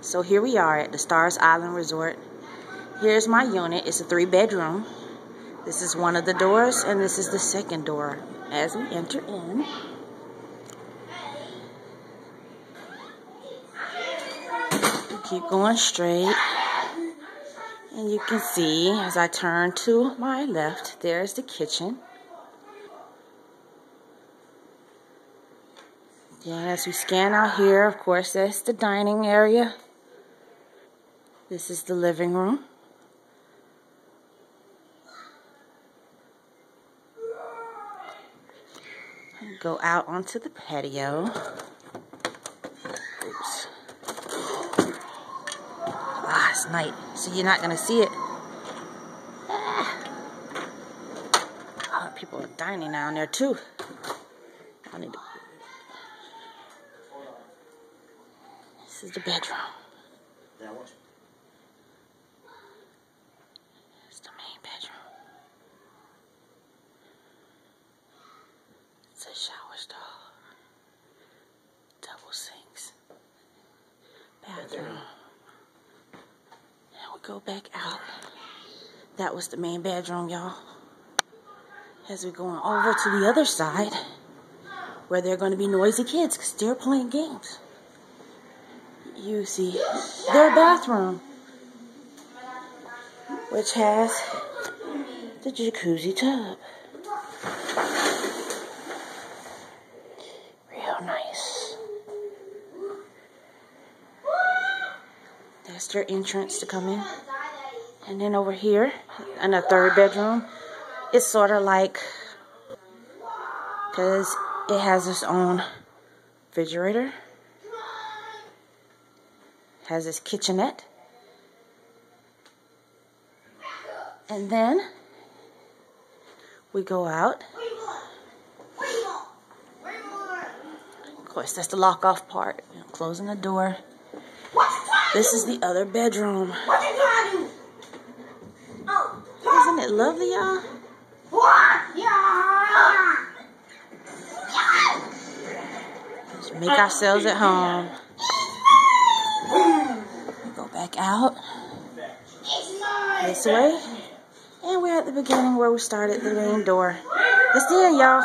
So here we are at the Stars Island Resort. Here's my unit. It's a 3-bedroom. This is one of the doors, and this is the second door as we enter in. Keep going straight. And you can see as I turn to my left, there's the kitchen. Then as we scan out here, of course, that's the dining area. This is the living room. And go out onto the patio. Oops. Ah, it's night, so you're not gonna see it. People are dining down there too. This is the bedroom. It's the main bedroom. It's a shower stall. Double sinks. Bathroom. And we go back out. That was the main bedroom, y'all. As we're going over to the other side, where there are going to be noisy kids because they're playing games. You see their bathroom, which has the jacuzzi tub. Real nice. That's their entrance to come in. And then over here, in the 3rd bedroom, it's sort of like, because it has its own refrigerator. Has its kitchenette. And then we go out. Of course, that's the lock off part. I'm closing the door. This is the other bedroom. Isn't it lovely, y'all? Let's make ourselves at home. Go back out this way, and we're at the beginning where we started, the main door. It's there, y'all.